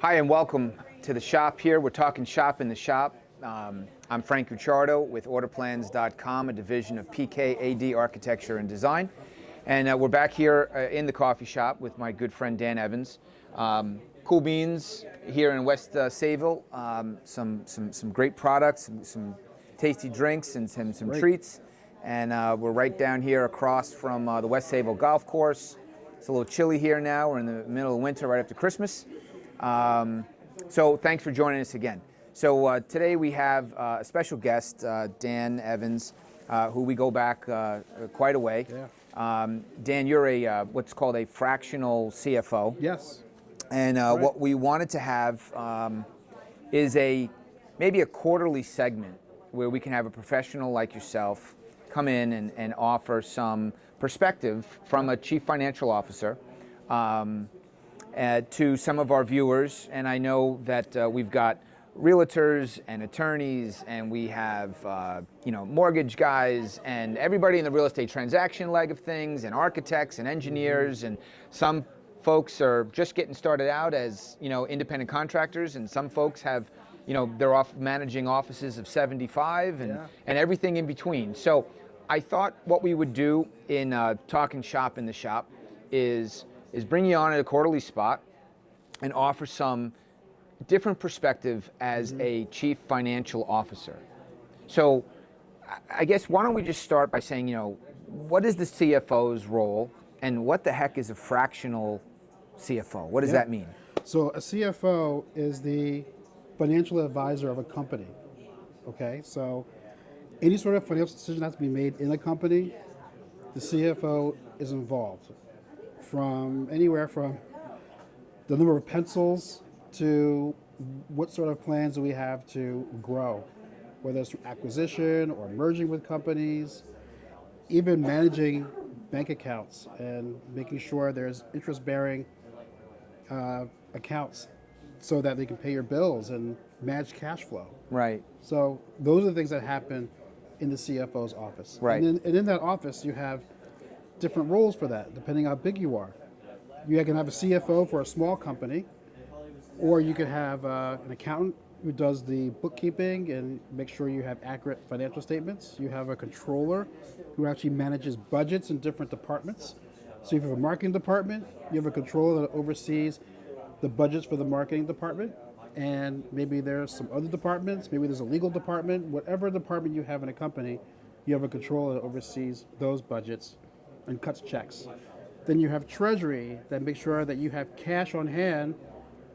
Hi and welcome to the shop here. We're talking shop in the shop. I'm Frank Gucciardo with orderplans.com, a division of PKAD Architecture and Design. And we're back here in the coffee shop with my good friend Dan Evans. Cool beans here in West Sayville. Some great products, some tasty drinks and some treats. And we're right down here across from the West Sayville Golf Course. It's a little chilly here now. We're in the middle of winter right after Christmas. So thanks for joining us again. So today we have a special guest, Dan Evans, who we go back quite a way. Yeah. Dan, you're a what's called a fractional CFO. Yes. And right. What we wanted to have is maybe a quarterly segment where we can have a professional like yourself come in and offer some perspective from a chief financial officer to some of our viewers. And I know that we've got realtors and attorneys, and we have mortgage guys and everybody in the real estate transaction leg of things, and architects and engineers, and some folks are just getting started out as independent contractors, and some folks have they're off managing offices of 75 and everything in between. So I thought what we would do in talking shop in the shop is bring you on at a quarterly spot and offer some different perspective as a chief financial officer. So I guess why don't we just start by saying, what is the CFO's role and what the heck is a fractional CFO? What does that mean? So a CFO is the financial advisor of a company. Okay, so any sort of financial decision that has to be made in a company, the CFO is involved. From anywhere from the number of pencils to what sort of plans do we have to grow, whether it's through acquisition or merging with companies, even managing bank accounts and making sure there's interest-bearing accounts so that they can pay your bills and manage cash flow. Right. So those are the things that happen in the CFO's office. Right. And in that office, you have different roles for that, depending how big you are. You can have a CFO for a small company, or you could have an accountant who does the bookkeeping and make sure you have accurate financial statements. You have a controller who actually manages budgets in different departments. So if you have a marketing department, you have a controller that oversees the budgets for the marketing department. And maybe there's some other departments, maybe there's a legal department, whatever department you have in a company, you have a controller that oversees those budgets and cuts checks. Then you have treasury that makes sure that you have cash on hand,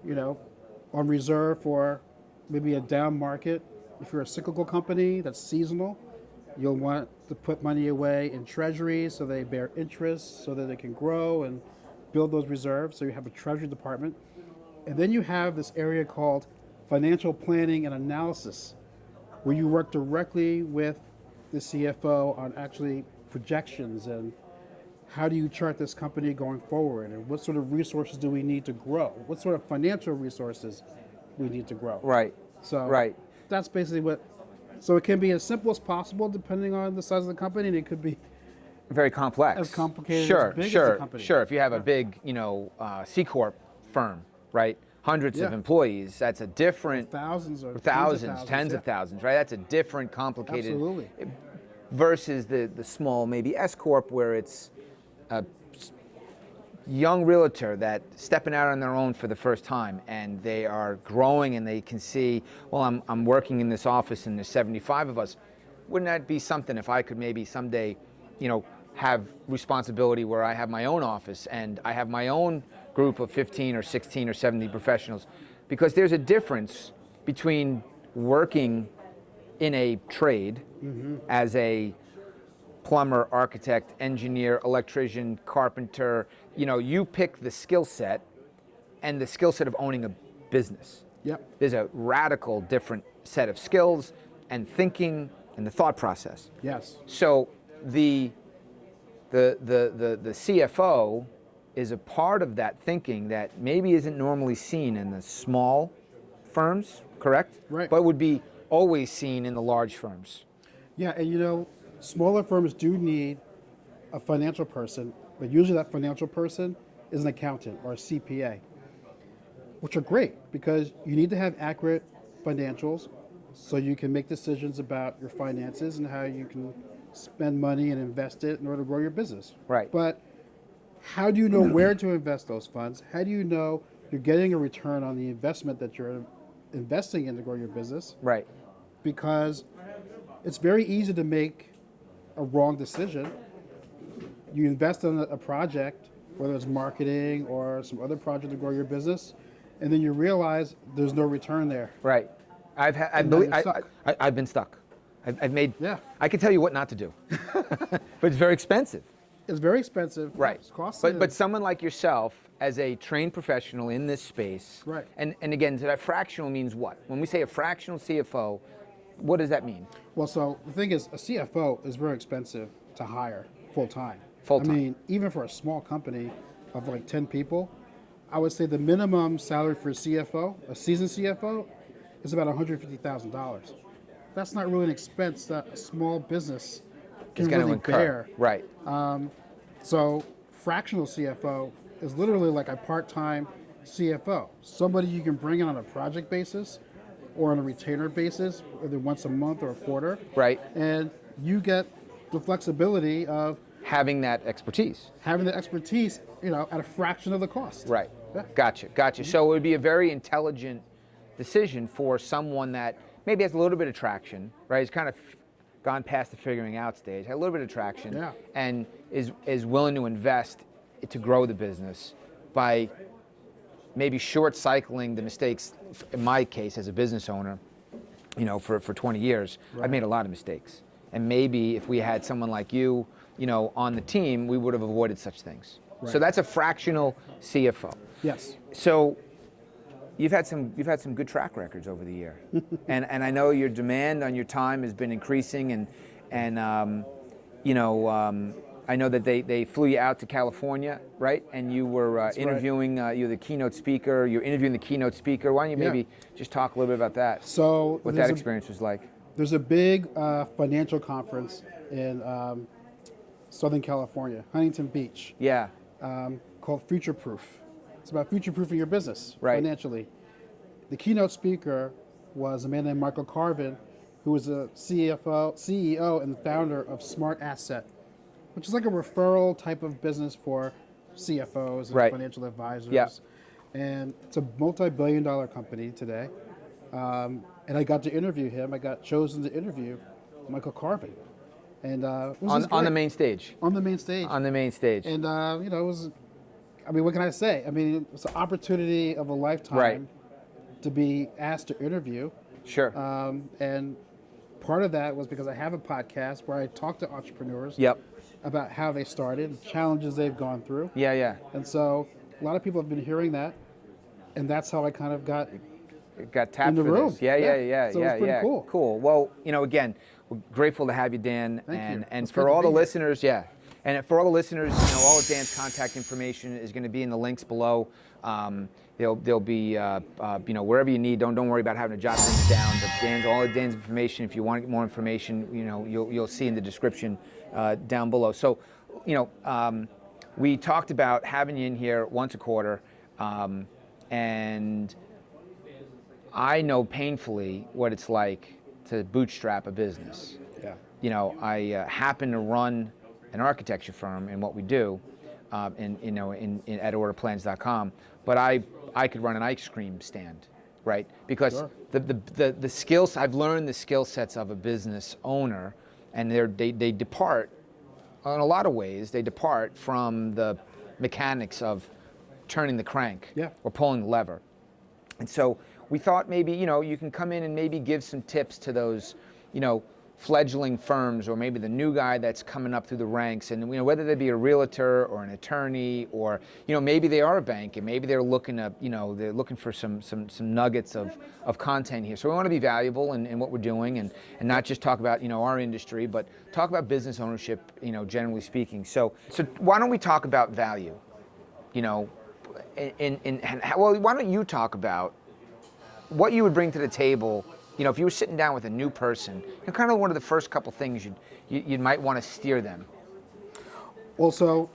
on reserve for maybe a down market. If you're a cyclical company that's seasonal, you'll want to put money away in treasury so they bear interest, so that they can grow and build those reserves. So you have a treasury department. And then you have this area called financial planning and analysis, where you work directly with the CFO on actually projections and how do you chart this company going forward, and what sort of resources do we need to grow? What sort of financial resources we need to grow? Right. So that's basically what. So it can be as simple as possible, depending on the size of the company, and it could be very complex, as complicated, as big as the company. Sure. If you have a big, C corp firm, right, hundreds of employees, that's a different thousands, tens of thousands, right? That's a different, complicated. Absolutely. Versus the small, maybe S corp, where it's a young realtor that stepping out on their own for the first time, and they are growing, and they can see, well, I'm working in this office and there's 75 of us. Wouldn't that be something if I could maybe someday, have responsibility where I have my own office and I have my own group of 15 or 16 or 70 professionals? Because there's a difference between working in a trade as a plumber, architect, engineer, electrician, carpenter. You pick the skill set and the skill set of owning a business. Yep. There's a radical different set of skills and thinking and the thought process. Yes. So the CFO is a part of that thinking that maybe isn't normally seen in the small firms, correct? Right. But would be always seen in the large firms. Yeah, and smaller firms do need a financial person, but usually that financial person is an accountant or a CPA. which are great because you need to have accurate financials so you can make decisions about your finances and how you can spend money and invest it in order to grow your business. Right. But how do you know where to invest those funds? How do you know you're getting a return on the investment that you're investing in to grow your business? Right. Because it's very easy to make a wrong decision. You invest in a project, whether it's marketing or some other project to grow your business, and then you realize there's no return there. Right. I've been stuck. I've made. Yeah. I can tell you what not to do, but it's very expensive. It's very expensive. Right. It's costly. But someone like yourself, as a trained professional in this space, Right. And again, so that fractional means what? When we say a fractional CFO, what does that mean? Well, so the thing is, a CFO is very expensive to hire full time. Full-time. I mean, even for a small company of like 10 people, I would say the minimum salary for a CFO, a seasoned CFO, is about $150,000. That's not really an expense that a small business can It's going to really incur. bear. Right. So fractional CFO is literally like a part-time CFO, somebody you can bring in on a project basis or on a retainer basis, either once a month or a quarter. Right. And you get the flexibility of Having that expertise. having the expertise, at a fraction of the cost. Right. Yeah. Gotcha. So it would be a very intelligent decision for someone that maybe has a little bit of traction, right? He's kind of gone past the figuring out stage, had a little bit of traction, Yeah. and is willing to invest to grow the business by maybe short cycling the mistakes. In my case, as a business owner, for 20 years, I've made a lot of mistakes. And maybe if we had someone like you, on the team, we would have avoided such things. Right. So that's a fractional CFO. Yes. So you've had some good track records over the year, and I know your demand on your time has been increasing, and I know that they flew you out to California, right? And you were interviewing. You're the keynote speaker. You're interviewing the keynote speaker. Why don't you maybe just talk a little bit about that? So What that experience was like? There's a big financial conference in Southern California, Huntington Beach, Yeah. called Future Proof. It's about future-proofing your business financially. The keynote speaker was a man named Michael Carvin, who was a CEO and founder of Smart Asset, which is like a referral type of business for CFOs and Right. financial advisors. Yeah. And it's a multi-billion-dollar company today. And I got to interview him. I got chosen to interview Michael Carvin. And it was just On the great. main stage. On the main stage. On the main stage. And, it was, what can I say? It's an opportunity of a lifetime Right. to be asked to interview. Sure. And part of that was because I have a podcast where I talk to entrepreneurs Yep. about how they started, challenges they've gone through. Yeah. And so a lot of people have been hearing that. And that's how I kind of got Got tapped in the for room. this. Yeah. So it was pretty cool. Cool. Well, again, we're grateful to have you, Dan. Thank you. And It's for good to all the be here. listeners, and for all the listeners, all of Dan's contact information is going to be in the links below. There'll be, wherever you need. Don't worry about having to jot things down. But all of Dan's information, if you want to get more information, you'll see in the description down below. So, we talked about having you in here once a quarter, and I know painfully what it's like to bootstrap a business. Yeah. I happen to run an architecture firm in what we do, at orderplans.com. But I could run an ice cream stand, right? Because Sure. the skills I've learned the skill sets of a business owner, and they depart in a lot of ways. They depart from the mechanics of turning the crank or pulling the lever. And so we thought maybe, you can come in and maybe give some tips to those, fledgling firms, or maybe the new guy that's coming up through the ranks, and whether they be a realtor or an attorney, or maybe they are a bank and maybe they're looking to, they're looking for some nuggets of content here. So we want to be valuable in what we're doing, and not just talk about our industry, but talk about business ownership, generally speaking. So why don't we talk about value? Well, why don't you talk about what you would bring to the table, if you were sitting down with a new person, kind of one of the first couple things you might want to steer them. Well, so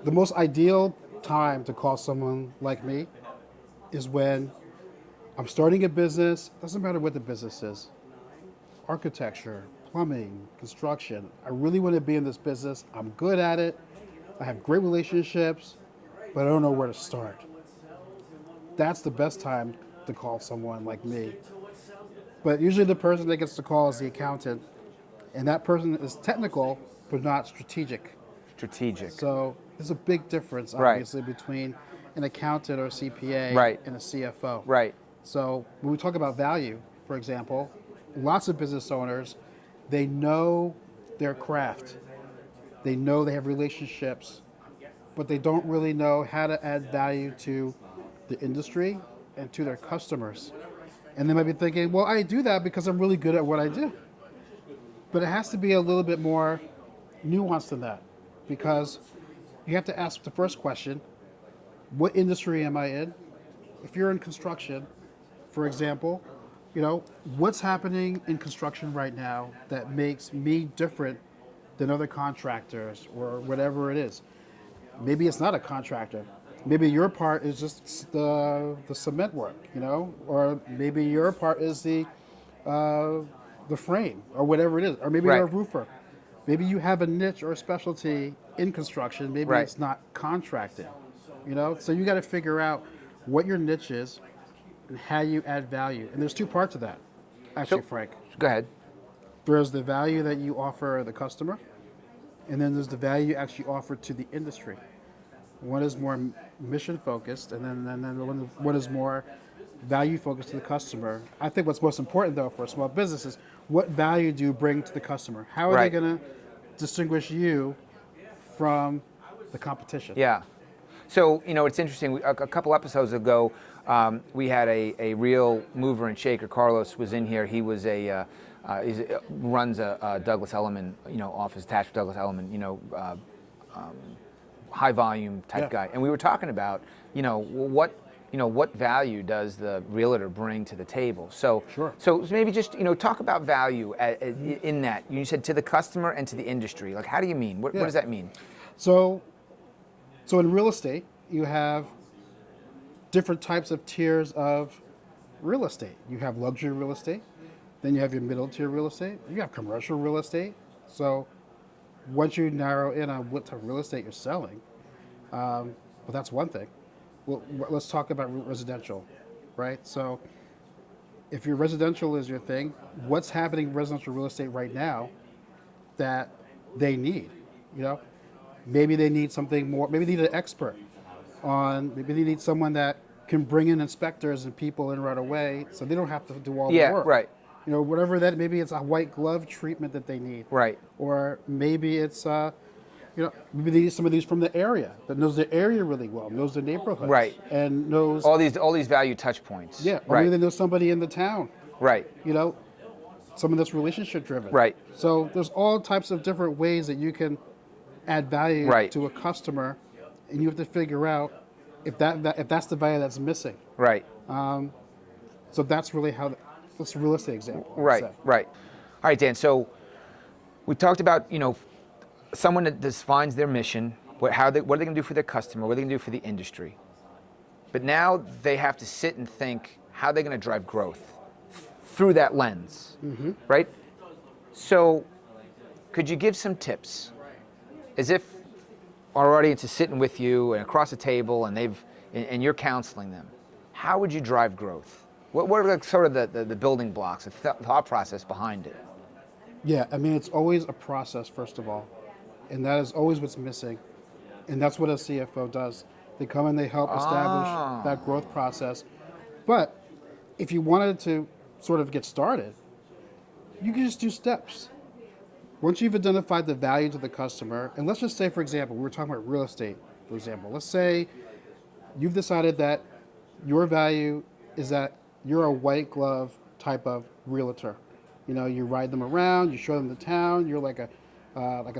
the most ideal time to call someone like me is when I'm starting a business, doesn't matter what the business is, architecture, plumbing, construction. I really want to be in this business. I'm good at it. I have great relationships, but I don't know where to start. That's the best time to call someone like me. But usually the person that gets the call is the accountant, and that person is technical, but not strategic. Strategic. So there's a big difference, Right. obviously, between an accountant or CPA Right. and a CFO. Right. So when we talk about value, for example, lots of business owners, they know their craft. They know they have relationships, but they don't really know how to add value to the industry and to their customers. And they might be thinking, well, I do that because I'm really good at what I do. But it has to be a little bit more nuanced than that, because you have to ask the first question, what industry am I in? If you're in construction, for example, what's happening in construction right now that makes me different than other contractors or whatever it is? Maybe it's not a contractor. Maybe your part is just the cement work, or maybe your part is the frame or whatever it is, or maybe Right. you're a roofer. Maybe you have a niche or a specialty in construction. Maybe Right. it's not contracting, So you got to figure out what your niche is and how you add value. And there's two parts to that, actually, Frank. Go ahead. There's the value that you offer the customer, and then there's the value you actually offer to the industry. One is more mission focused, and then one is more value focused to the customer. I think what's most important, though, for a small business is what value do you bring to the customer? How are Right. they going to distinguish you from the competition? Yeah. So, it's interesting. A couple episodes ago, we had a real mover and shaker. Carlos was in here. He was runs a Douglas Elliman, office attached to Douglas Elliman, high volume type Yeah. guy. And we were talking about, what value does the realtor bring to the table? So, Sure. so maybe just, talk about value in that. You said to the customer and to the industry. Like, how do you mean? What does that mean? So in real estate, you have different types of tiers of real estate. You have luxury real estate, then you have your middle tier real estate, you have commercial real estate. So once you narrow in on what type of real estate you're selling, well, that's one thing. Well, let's talk about residential, right? So if your residential is your thing, what's happening in residential real estate right now that they need? Maybe they need something more. Maybe they need an expert on. Maybe they need someone that can bring in inspectors and people in right away, so they don't have to do all the work. Right. Whatever that. Maybe it's a white glove treatment that they need. Right. Or maybe it's maybe they need some of these from the area that knows the area really well, knows the neighborhood. Right. And knows All these value touch points. Yeah. Or Right. maybe they know somebody in the town. Right. Someone that's relationship driven. Right. So there's all types of different ways that you can add value Right. to a customer, and you have to figure out if that's the value that's missing. Right. So that's really that's a real estate example. I would Right. say. Right. All right, Dan. So we talked about someone that defines their mission, what are they going to do for their customer, what are they going to do for the industry. But now they have to sit and think how they're going to drive growth through that lens, right? So could you give some tips, as if our audience is sitting with you and across the table and you're counseling them? How would you drive growth? What are sort of the building blocks, the thought process behind it? Yeah, I mean, it's always a process, first of all, and that is always what's missing, and that's what a CFO does. They come and they help establish that growth process. But if you wanted to sort of get started, you can just do steps. Once you've identified the value to the customer, and let's just say, for example, we were talking about real estate, for example. Let's say you've decided that your value is that you're a white glove type of realtor. You ride them around, you show them the town, you're like a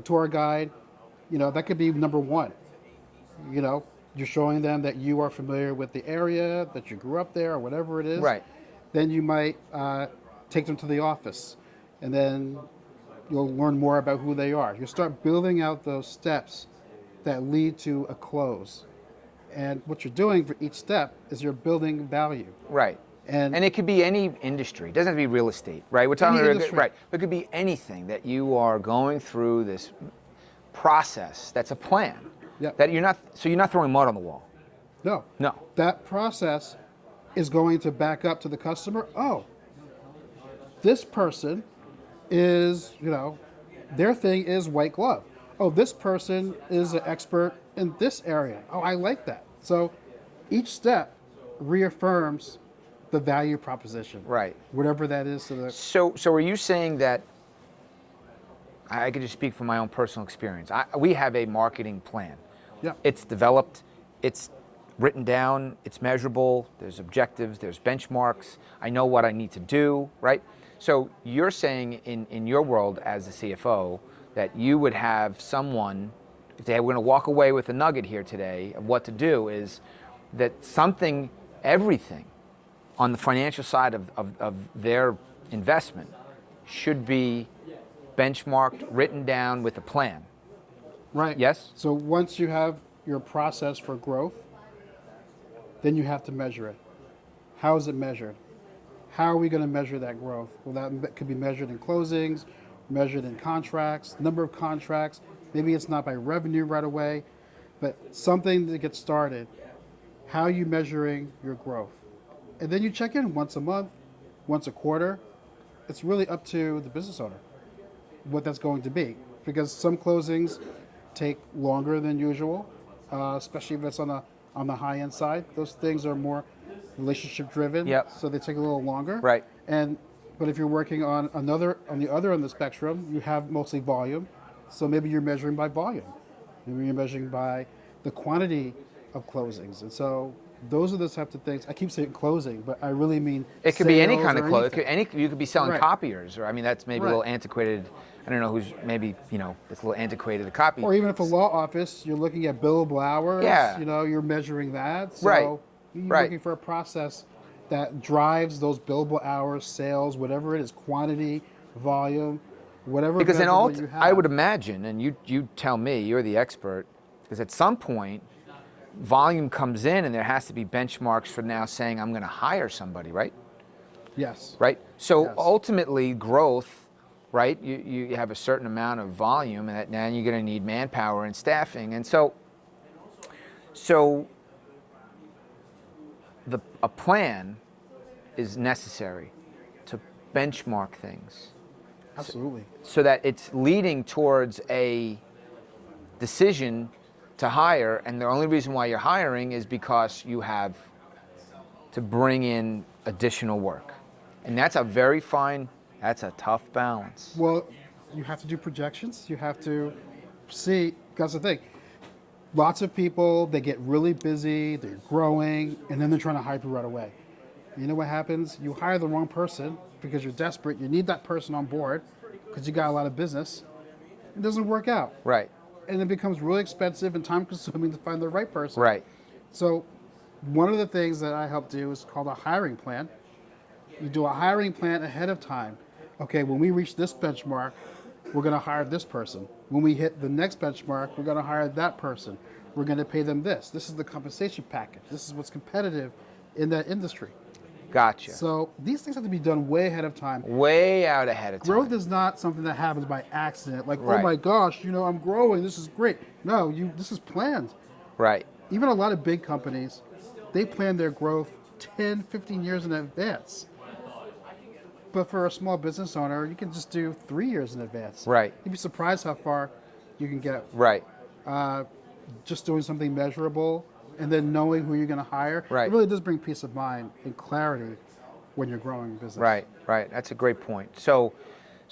tour guide. That could be number one. You're showing them that you are familiar with the area, that you grew up there, or whatever it is. Right. Then you might take them to the office, and then you'll learn more about who they are. You'll start building out those steps that lead to a close. And what you're doing for each step is you're building value. Right. And it could be any industry. It doesn't have to be real estate, right? We're talking Any about industry. right. It could be anything that you are going through this process. That's a plan. Yep. That you're not throwing mud on the wall. no, No. that process is going to back up to the customer. Oh, this person is, their thing is white glove. Oh, this person is an expert in this area. Oh, I like that. So each step reaffirms the value proposition. Right. Whatever that is to the. So are you saying that? I could just speak from my own personal experience. We have a marketing plan. Yeah. It's developed. It's written down. It's measurable. There's objectives. There's benchmarks. I know what I need to do. Right. So you're saying in your world as a CFO that you would have someone, if they were going to walk away with a nugget here today of what to do, is that everything on the financial side of their investment should be benchmarked, written down with a plan. Right. Yes? So once you have your process for growth, then you have to measure it. How is it measured? How are we going to measure that growth? Well, that could be measured in closings, measured in contracts, number of contracts. Maybe it's not by revenue right away, but something to get started. How are you measuring your growth? And then you check in once a month, once a quarter. It's really up to the business owner what that's going to be, because some closings take longer than usual, especially if it's on the high end side. Those things are more relationship driven, Yep. so they take a little longer. Right. But if you're working on the other end of the spectrum, you have mostly volume. So maybe you're measuring by volume. Maybe you're measuring by the quantity of closings. And so those are the types of things. I keep saying closing, but I really mean It could be any sales kind of or clothes. anything. You could be selling Right. copiers, or I mean that's maybe a little Right. antiquated. I don't know who's maybe it's a little antiquated to copy. Or even if a law office, you're looking at billable hours. Yeah. You're measuring that. So Right. you're Right. looking for a process that drives those billable hours, sales, whatever it is, quantity, volume, whatever. Because then measurement you have. I would imagine, and you tell me, you're the expert, because at some point, volume comes in and there has to be benchmarks for now saying I'm going to hire somebody, right? Yes. Right? So Yes. ultimately, growth, right? You have a certain amount of volume, and now you're going to need manpower and staffing. And so a plan is necessary to benchmark things Absolutely. so that it's leading towards a decision to hire, and the only reason why you're hiring is because you have to bring in additional work. And that's that's a tough balance. Well, you have to do projections. You have to see, that's the thing. Lots of people, they get really busy, they're growing, and then they're trying to hire people right away. You know what happens? You hire the wrong person because you're desperate. You need that person on board because you got a lot of business. It doesn't work out. Right, And it becomes really expensive and time consuming to find the right person. right, So one of the things that I help do is called a hiring plan. You do a hiring plan ahead of time. Okay, when we reach this benchmark, we're going to hire this person. When we hit the next benchmark, we're going to hire that person. We're going to pay them this. This is the compensation package. This is what's competitive in that industry. gotcha. So these things have to be done way ahead of time. Way out ahead of time. Growth is not something that happens by accident. Like, Right. oh my gosh, I'm growing. This is great. No, this is planned. Right, Even a lot of big companies, they plan their growth 10, 15 years in advance. But for a small business owner, you can just do 3 years in advance. right, You'd be surprised how far you can get right, just doing something measurable and then knowing who you're going to hire. Right. It really does bring peace of mind and clarity when you're growing a business. right, right. That's a great point. So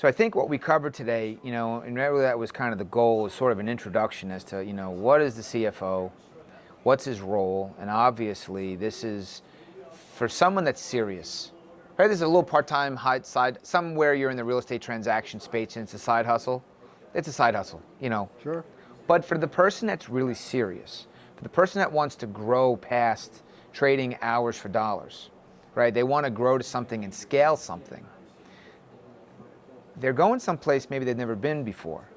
I think what we covered today, and really that was kind of the goal, is sort of an introduction as to, what is the CFO, what's his role, and obviously this is for someone that's serious. Right, this is a little part-time side, somewhere you're in the real estate transaction space and it's a side hustle. It's a side hustle, Sure. But for the person that's really serious, for the person that wants to grow past trading hours for dollars, right? They want to grow to something and scale something. They're going someplace maybe they've never been before.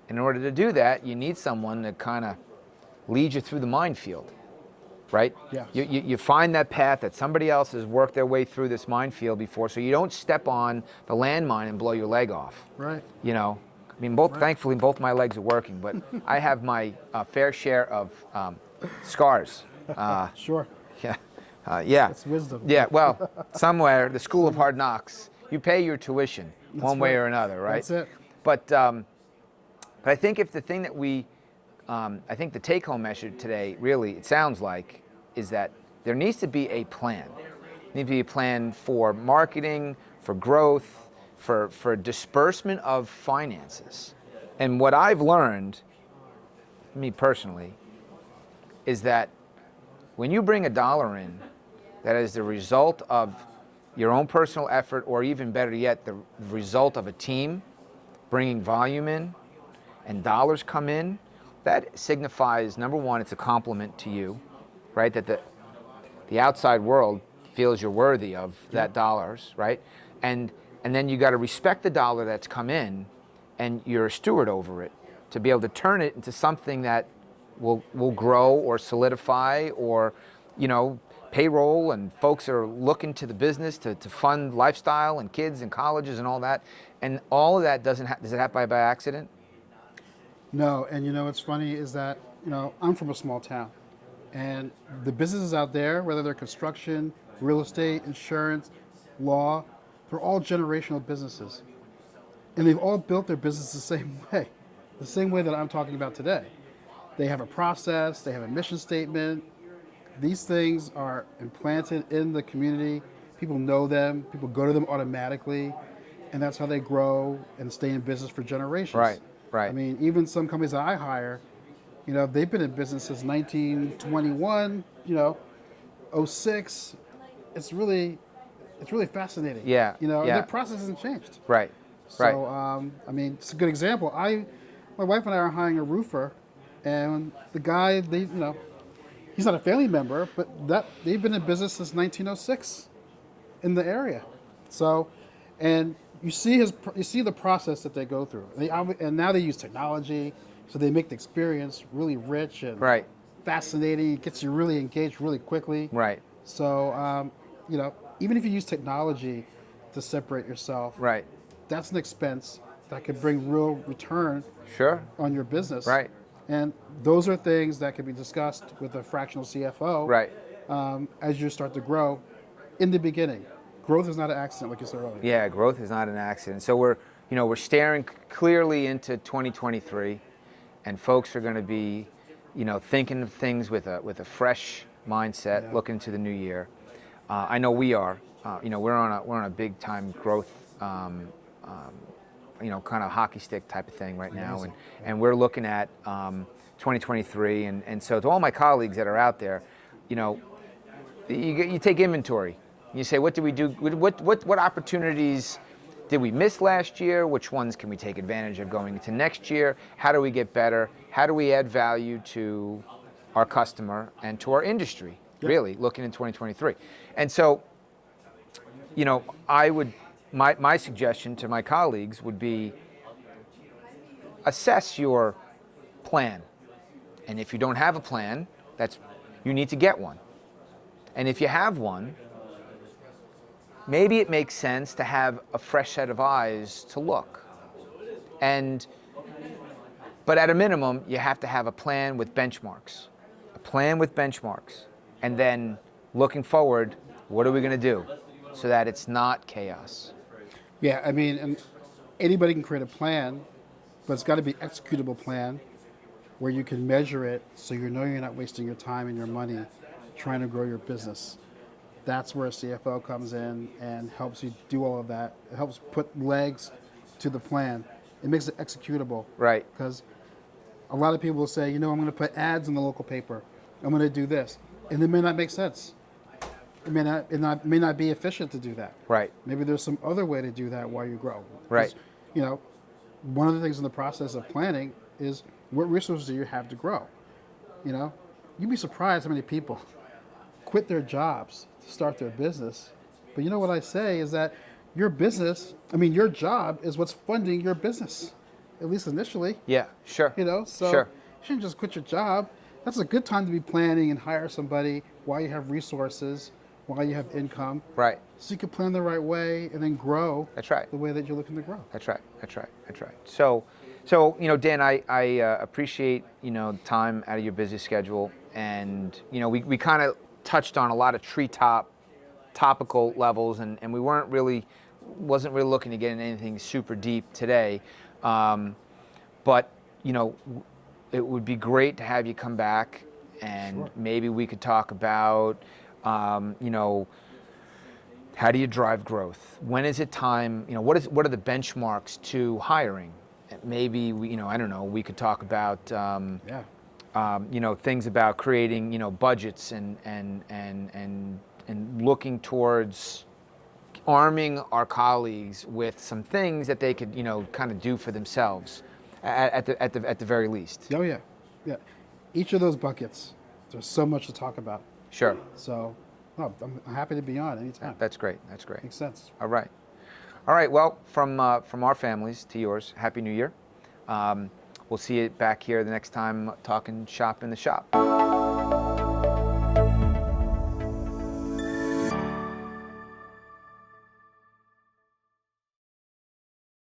In order to do that, you need someone to kind of lead you through the minefield. right? Yes. You find that path that somebody else has worked their way through this minefield before, so you don't step on the landmine and blow your leg off. Right. You know, I mean, thankfully, both my legs are working, but I have my fair share of scars. Sure. Yeah, yeah. That's wisdom. Yeah, well, somewhere, the school of hard knocks, you pay your tuition one way right. or another, right? That's it. But I think if the thing that I think the take-home message today, really, it sounds like, is that there needs to be a plan. There needs to be a plan for marketing, for growth, for disbursement of finances. And what I've learned, me personally, is that when you bring $1 in, that is the result of your own personal effort, or even better yet, the result of a team bringing volume in, and dollars come in, that signifies, number one, it's a compliment to you, right? That the outside world feels you're worthy of that dollars, right? And then you got to respect the dollar that's come in, and you're a steward over it to be able to turn it into something that will grow or solidify, or, you know, payroll, and folks are looking to the business to fund lifestyle and kids and colleges and all that. And all of that does it happen by accident? No, and you know what's funny is that, you know, I'm from a small town, and the businesses out there, whether they're construction, real estate, insurance, law, they're all generational businesses. And they've all built their business the same way that I'm talking about today. They have a process, they have a mission statement. These things are implanted in the community. People know them, people go to them automatically, and that's how they grow and stay in business for generations. Right. Right. I mean, even some companies that I hire, you know, they've been in business since 1921, you know, '06. It's really fascinating. Yeah. You know, and yeah. their process hasn't changed. Right. So, Right. I mean, it's a good example. My wife and I are hiring a roofer, and the guy, he's not a family member, but they've been in business since 1906 in the area. So, and you see the process that they go through. And now they use technology, so they make the experience really rich and Right. fascinating. It gets you really engaged really quickly. Right. So, you know, even if you use technology to separate yourself, Right. that's an expense that could bring real return Sure. on your business. Right. And those are things that can be discussed with a fractional CFO Right. As you start to grow in the beginning. Growth is not an accident, like you said earlier. Yeah, growth is not an accident. So we're staring clearly into 2023, and folks are going to be, you know, thinking of things with a fresh mindset, Yeah. looking to the new year. I know we are. You know, we're on a big time growth, you know, kind of hockey stick type of thing right now, and we're looking at 2023, and so to all my colleagues that are out there, you know, you take inventory. You say, what did we do? What opportunities did we miss last year? Which ones can we take advantage of going into next year? How do we get better? How do we add value to our customer and to our industry? Yep. Really, looking in 2023. And so, you know, my suggestion to my colleagues would be assess your plan. And if you don't have a plan, you need to get one. And if you have one, maybe it makes sense to have a fresh set of eyes to look. But at a minimum, you have to have a plan with benchmarks. A plan with benchmarks. And then looking forward, what are we going to do so that it's not chaos? Yeah, I mean, and anybody can create a plan, but it's got to be an executable plan where you can measure it so you know you're not wasting your time and your money trying to grow your business. That's where a CFO comes in and helps you do all of that. It helps put legs to the plan. It makes it executable. Right. Because a lot of people will say, you know, I'm going to put ads in the local paper. I'm going to do this. And it may not make sense. It may not be efficient to do that. Right. Maybe there's some other way to do that while you grow. 'Cause, Right. You know, one of the things in the process of planning is what resources do you have to grow? You know, you'd be surprised how many people quit their jobs to start their business. But you know what I say is that your job is what's funding your business, at least initially. Yeah, sure. You know, so Sure. you shouldn't just quit your job that's a good time to be planning and hire somebody while you have resources, while you have income. Right. So you can plan the right way and then grow. That's right. The way that you're looking to grow. That's right. That's right. That's right. So Dan, I appreciate time out of your busy schedule, and we kind of touched on a lot of topical levels, and we wasn't really looking to get into anything super deep today, but it would be great to have you come back, and Sure. maybe we could talk about how do you drive growth? When is it time? What are the benchmarks to hiring? Maybe I don't know. We could talk about things about creating budgets and looking towards arming our colleagues with some things that they could kind of do for themselves at the very least. Oh yeah, yeah. Each of those buckets, there's so much to talk about. Sure. So, I'm happy to be on anytime. That's great. That's great. Makes sense. All right. All right. Well, from our families to yours, Happy New Year. We'll see you back here the next time talking shop in the shop.